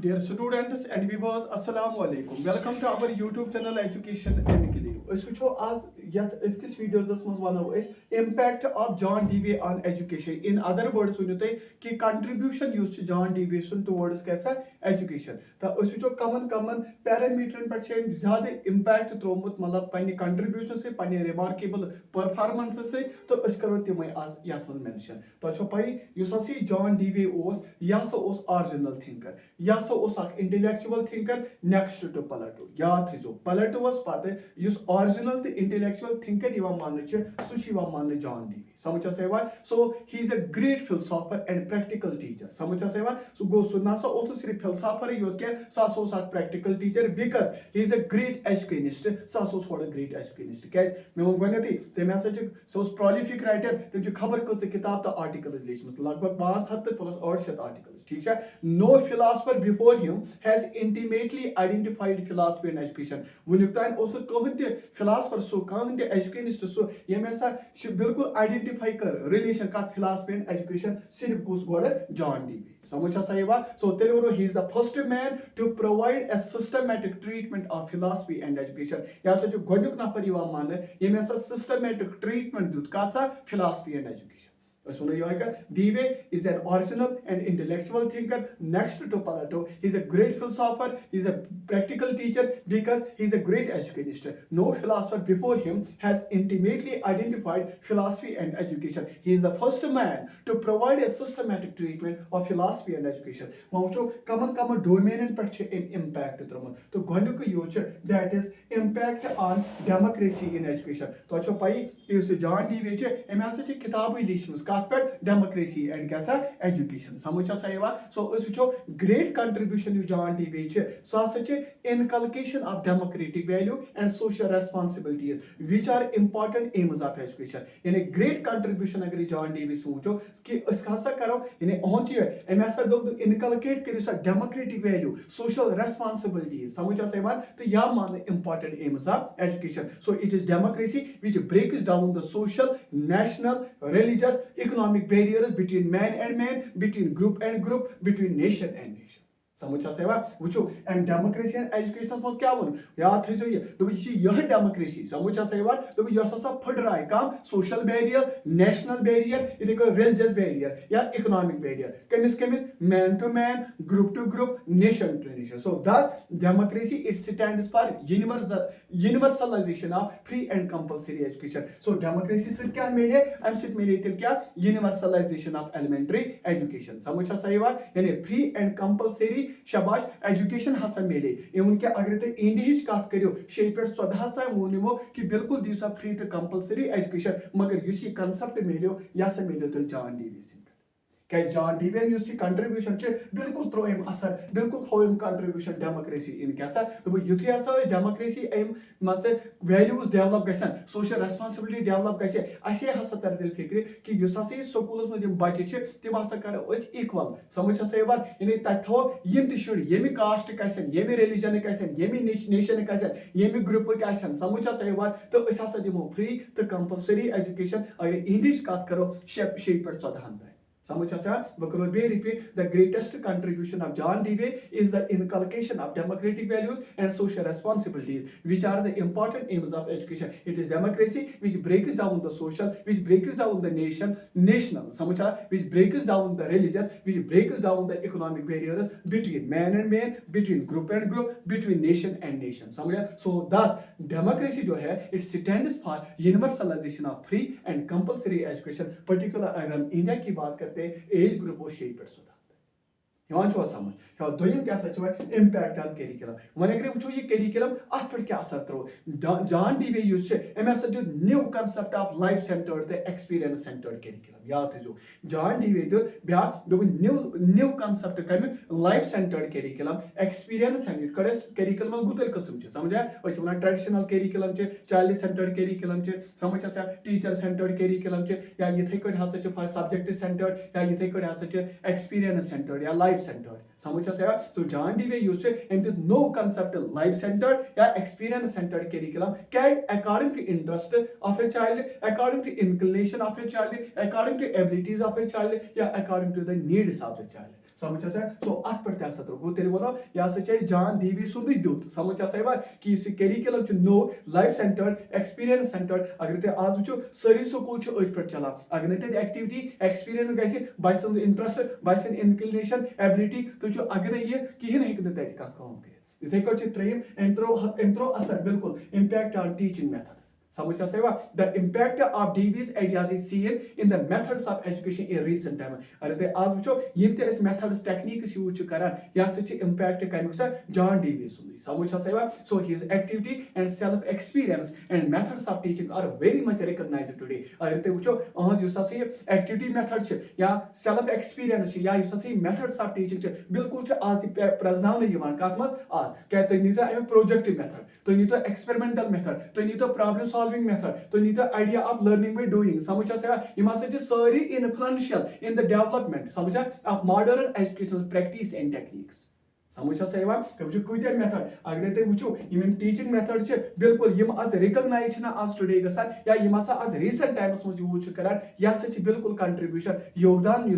Dear students and viewers, Assalamu alaikum. Welcome to our YouTube channel Education and Clive. As we show as yet is videos as much one is impact of John Dewey on education. In other words, when you say कि contribution used to John Dewey towards कैसा education. तो as we show common parameter पर चें ज़्यादा impact त्रोमुत मतलब पन्नी contribution से पन्नी remarkable performance से तो इस करो तिमाई आज याद मन mention. तो अच्छा पाई युसासी John Dewey ओस या सो ओस original thinker. या सो उस इंटेलेक्चुअल थिंकर नेक्स्ट टू प्लेटो याद थो प्लेटो पे ओरिजिनल तो इंटेलेक्चुअल थिंकर मान सह मान जॉन डीवी समझ so he is a great philosopher and practical teacher समझ सो गो सह ना सिर्फ फिलोसोफर योत क्या सह practical teacher because he is a great educationist सह ग्रेट एजुकेनिस्ट क्या मे वो गई तम सह प्रोलिफिक राइटर तम खबर कच किताब तो आर्टिकल लिखम लगभग 500 प्लस 800 आर्टिकल्स ठीक है no philosopher before him has intimately identified philosophy and education. वुनुक तान ओस न कहन ते philosopher सो कहन ते educanist सो यम ऐसा बिल्कुल आइडेंटिफाई कर रिलेशन का philosophy and education सिर्फ गुस गोड़ जॉन डीवी समझ सही बात सो तेरे he is the first man to provide a systematic treatment of philosophy and education या से जो गोडुक नफर यवा मान यम ऐसा systematic treatment दुत का सा philosophy and education Dewey is an original and intellectual thinker next to Plato. He is a great philosopher, he is a practical teacher because he is a great educationist. No philosopher before him has intimately identified philosophy and education. He is the first man to provide a systematic treatment of philosophy and education. Common domain in impact. So that is impact on democracy in education. So John Dewey किताब लिखमस democracy and कैसा education समझ सही so वो great contribution you John Dewey सह inculcation of democratic value and social responsibilities which are important aims of education यानी great contribution अगर John Dewey वो कि अस करो यानी अहम inculcate कर democratic value social responsibilities समझ सही तो या मान important aims of education so it is democracy which breaks down the social national religious economic barriers between man and man, between group and group, between nation and nation. समझ सही वो and democracy and education मज क्या वो याद थो यह democracy समझ सही दोप यह फुटराय कम सोशल बैरियर नेशनल बैरियर इथे रिलीजियस बैरियर या इकोनॉमिक बैरियर कमिस कमिस man to man group to group nation to nation so thus democracy it stands for universalisation of free and compulsory education so democracy से क्या मिले अम मिले तेल क्या यूनिवर्सलाइजेशन ऑफ एलिमेंट्री एजुकेशन समझ सही यानी फ्री एंड कंपल्सरी शाबाश एजुकेशन हसा मिले इवन के अगर तुम इंडिया कत करो 6 पे 14 ताम वो कि बिल्कुल दिव सा फ्री तो कंपल्सरी एजुकेशन मगर इस कंसेप्ट मिलो यह मिलो तुम जॉन डीवी क्या जॉन डीवी कंट्रीब्यूशन बिल्कुल त्रो असर बिल्कुल हो कंट्रीब्यूशन डेमोक्रेसी इन क्या युथे हसा डेमोक्रेसी मान वैल्यूज डेवलप गसन सोशल रेस्पॉन्सिबिलिटी डेवलप गसे असे हसा तर दिल फिक्र कि स्कूल मज बच्चे तम हसा करो इक्वल समझ सही बात यानी तथ थो यम तुर यमि कास्ट कसन यमि रिलीजन कसन यमि नेशन कसन यमि ग्रुप कसन समझ सही बात तो हसा दिमो फ्री तो कंपल्सरी एजुकेशन अगर इंडिया कत करो 6 पे 14 तक समझ repeat the greatest contribution of John Dewey is the inculcation of democratic values and social responsibilities which are the important aims of education it is democracy which breaks down the social which breaks down the national समझ which breaks down the religious which breaks down the economic barriers between man and man between group and group between nation and nation समझ so thus democracy जो है it stands for universalization of free and compulsory education particular अगर हम India की बात करते age group 6 पे 14 समझ दोम क्या इम्पैक्ट ऑन करिकुलम वन अगर वो यह करिकुलम अत पे क्या असर त्रो जॉन डीवी अम new concept of life centred तो एक्सपीरियंस सेंटर्ड करिकुलम याद थो जॉन डीवी ब्या न्यू कंसेप्ट कमिक life centred curriculum experience curriculum गो तेल कस्म समझा वन traditional curriculum child centred curriculum समझ टीचर सेंटर्ड करिकुलम या इथे कह सब्जेक्ट सेंटर्ड या इथे कह एक्सपीरियंस सेंटर्ड या लाइफ सेंटर्ड समझ so John Dewey used no concept life centered या experience centered curriculum क्या according to interest of a child according to inclination of a child according to abilities of a child या according to the needs of the child समझ सो अत पे गो तेल वो यह John Dewey सुंद दुत समझ कि करिकुलम नो लाइफ सेंटर्ड एक्सपीरियंस सेंटर्ड अगर तुम आज वो सारी स्कूल अथ पे चलान अगर नत एक्टिविटी एक्सपीरियंस गि इंटरेस्ट बस इनक्लिनेशन एबिलिटी तुम अगर यह कहें हे कम कर इथे पे त्रेम अम त्रो असर बिल्कुल इम्पैक्ट ऑन टीचिंग मेथड्स समझ the impact of DV's ideas is seen in the methods of education in recent time अगर तुम आज वो यम मेथड्स टेक्निक्स यूज करान यह इम्पैक्ट कमुक जॉन डीवी सुंद समझ so his activity and self experience and methods of teaching are very much recognized today अगर तुम वो अहज एक्टिविटी मेथड या सेल्फ एक्सपीरियंस या मेथड्स ऑफ टीचिंग बिल्कुल आज प्रजन कत मज आज क्या तुम नीतो अमे प्रोजेक्ट मेथड तुम नीतो एक्सपेरिमेंटल मेथड तुम नीतो प्रॉब्लम सॉल्विंग मेथड तुम नीतो idea of learning by doing समझ सारी इन्फ्लुएंशियल इन द डेवलपमेंट समझ of modern educational practice and techniques समझ कूत मेथड अगर तुम वो टीचिंग मेथड बिल्कुल आज रिकॉग्नाइज आज टुडे गसान या आज रीसेंट टाइम्स मज यूज करान यह बिल्कुल कंट्रीब्यूशन योगदान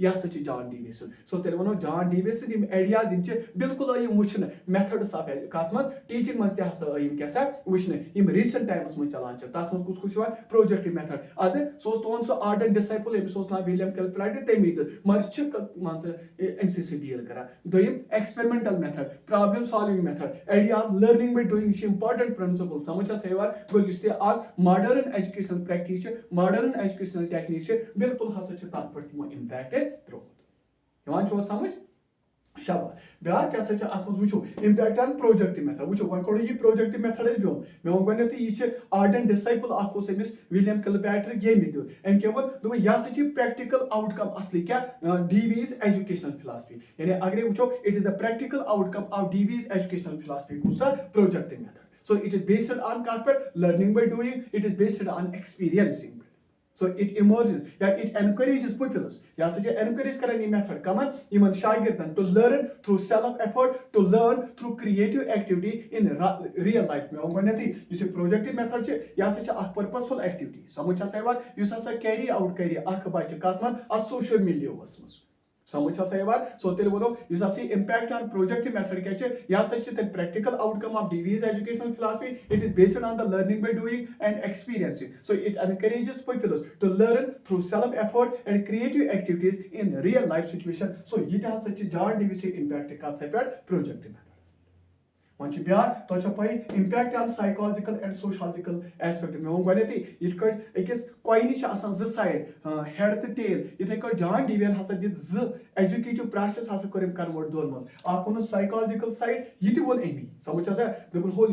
यह जॉन डीवी सो तेल वो जॉन डीवी सम आइडियाज बिल्कुल वुचन मेथड्स ऑफ कत मज टीचिंग मज क्या वुचन रीसेंट टाइम्स मज चलान तथ मज कुछ प्रोजेक्ट मेथड अद सो तुहद सो आर्ट एंड डिसाइपल अमिस नाव विलियम किलप्लाइड तमी मगर अम डील करान दोम experimental method, problem solving method, idea of learning by doing important principle समझ गो आज modern educational practice modern educational technique बिल्कुल हसा तथ पे इम्पैक्ट त्रोत समझ शाबाश ब्या क्या अत वो इम्पैक्ट ऑन प्रोजेक्ट मेथड वो वो कड़ो यह प्रोजेक्ट मेथड बिल मे वो गो यह आर्ट एंड डिसाइपल अमिस विलियम किलपैट्रिक ये दिल अम क्या वो यह प्रैक्टिकल आउटकम असली क्या DV's एजुकेशनल फिलॉसफी यानी अगर वो it is the practical outcome of DV's educational philosophy कुछ project method so it is based on learning by doing it is based on experiencing so it emerges yeah it encourages pupils yeah encourage karan ye method kaman iman shagirdan to learn through self effort to learn through creative activity in real life mein goneti yus projective method che yeah a purposeful activity samujh asa yus asa carry out kari akh bache katman a social media was समझ सो तेल वो impact on project method क्या यह practical outcome of DV's educational philosophy it is based on the learning by doing and experiencing so it encourages peoples to learn through self effort and creative activities in real life situation so यह John DV से impact कत पे project method one ब्या तुम पे impact on psychological and sociological aspect मे वो अकिस कॉइन जो साइड हेड तो टेल इथे जॉन डीवी हसा दित एजुकेटिव प्रोसेस हसा कर कन्वर्ट दोन मज साइकोलॉजिकल साइड यह वो अमी समझ दोपन हो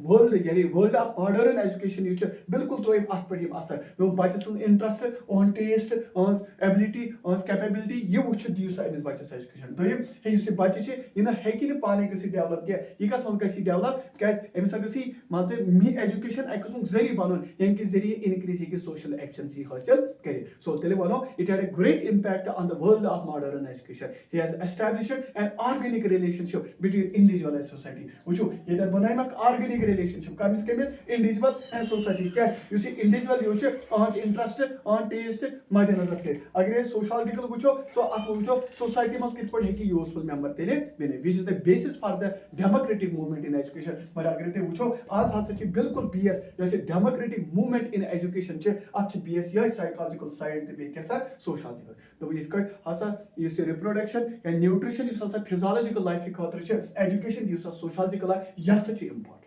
वर्ल्ड यानी वर्ल्ड ऑफ मॉडर्न एजुकेशन यह बिल्कुल त्रो अत पे असर दोप बच्चे सद interest own test ability capability यह वो दिव सा अमिस बच्चस एजुकेशन दोम बच्चे यह हेकि पाने डेवलप क्या यह कस मज गई डेवलप क्या अमिस गई मान मी एजुकेशन अक जरिए बन यम कि जरिए इनक्रीज हे सोशल एफिशिएंसी हासिल कर सो तेल वो it had a great impact on the world of modern education he has established an organic relationship between individual and society वो ये बनाई organic relationship कमिस कमिस individual and society क्या यू individual यू अहज इंटरेस्ट अहज टेस्ट मद्देनजर कर अगर ये सोशलॉजिकल वो सो अत वो सोसाइटी मज कित पे यूजफुल मेंबर तेल बन which is the basis for the democratic movement in education मगर अगर तुम वो आज हसा बिल्कुल बेस यह डेमोक्रेटिक मूवमेंट इन एजुकेशन अत बेस यह साइकोलॉजिकल साइड तो क्या सोशलॉजिकल तो ये हसा रिप्रोडक्शन या न्यूट्रिशन फिजियोलॉजिकल लाइफ खतर एजुकेशन सोशलॉजिकल यह इम्पॉर्टेंट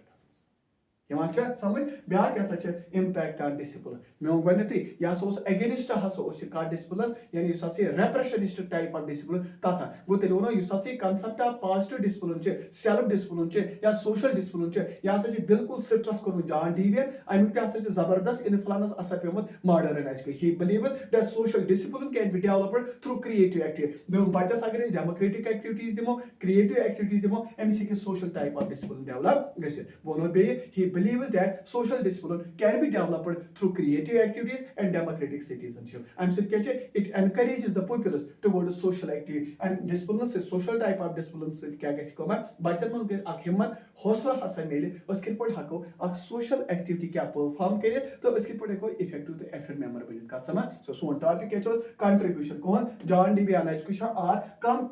समझ ब्या क्या इम्पैक्ट ऑन डिसिप्लिन मे वो गई यह अगेनिस्ट हसा डिसिप्लिन यानी रेप्रेशनिस्ट टाइप ऑफ डिसिप्लिन तथा गो तेल वो concept of positive discipline self discipline या सोशल डिसिप्लिन यह बिल्कुल स्ट्रेस कोर जॉन डीवी अमुक जबरदस्त इन्फ्लुएंस असर पेमुत modern education he believes that social discipline can be developed through creative activity बच्चस अगर डेमोक्रेटिक एक्टिविटीज दिमो क्रिएटिव एक्टिविटीज दिमो अमिस social type of discipline develop गो बे he believes that social discipline can be developed through creative activities and democratic citizenship. It encourages the populace towards social activity and discipline से social type of discipline से क्या कैसे कमा बच्चन मंज गए अख हिम्मत हौसला हसा मिले उसके पर हको अख social activity क्या perform करे तो उसके पर हको effective तो active member बनित का समा so सोन topic क्या चोस contribution कौन John Dewey on education और कम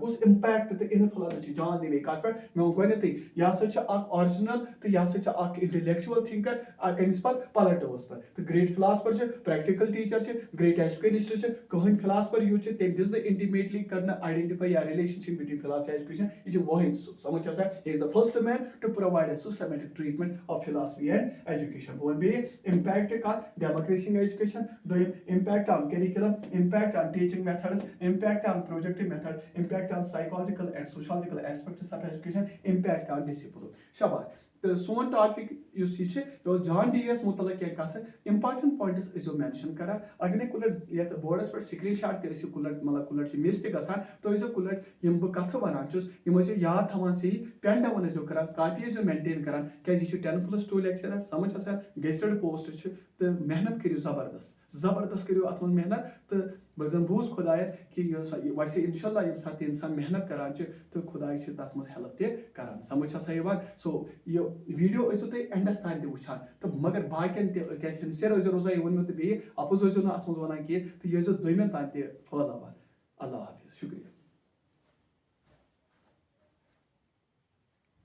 कुछ impact तो influence John Dewey का पर मैं उनको नहीं थी या सच अख original तो या सच अख intellectual thinker अमिस पर पलटोस पर तो great philosopher छे practical teacher छे great educationist छे कहन philosopher यू छे तेम दिस द intimately करना identify या relationship between philosophy and education ये वही समझ आसा he is the first man to provide a systematic treatment of philosophy and education और भी impact का democracy in education the impact on curriculum impact on teaching methods impact on projective method impact on psychological and sociological aspects of education impact on discipline शाबाश तो सोन topic use ये John DVS मुतलक क्या कथ important points इसो mention करा अगर ने कुलट यत boards पर स्क्रीनशॉट ते इसो कुलट मतलब कुलट से मिस ते गसान तो इसो कुलट यम ब कथ वनान छुस यम इसो याद थमान से पेन डाउन इसो करा कॉपी इसो मेंटेन करा क्या ये 10+2 लेक्चर समझ आसा गेस्टेड पोस्ट छ तो मेहनत करियो जबरदस्त करियो अतमन मेहनत तो बजन बूज खुदाय कि वैसे इंशाल्लाह यम साथ इंसान मेहनत करान छ तो खुदाय छ तत मस हेल्प ते करान समझ आसा यवान सो ये वीडियो इसो ते एंडस तान ते वुछान तो मगर बाकिन ते क्या सिंसियर रोजा ये वन में तो बे अपोज ना अतमन वना कि तो ये जो दोइमेन तान ते फॉलो अल्लाह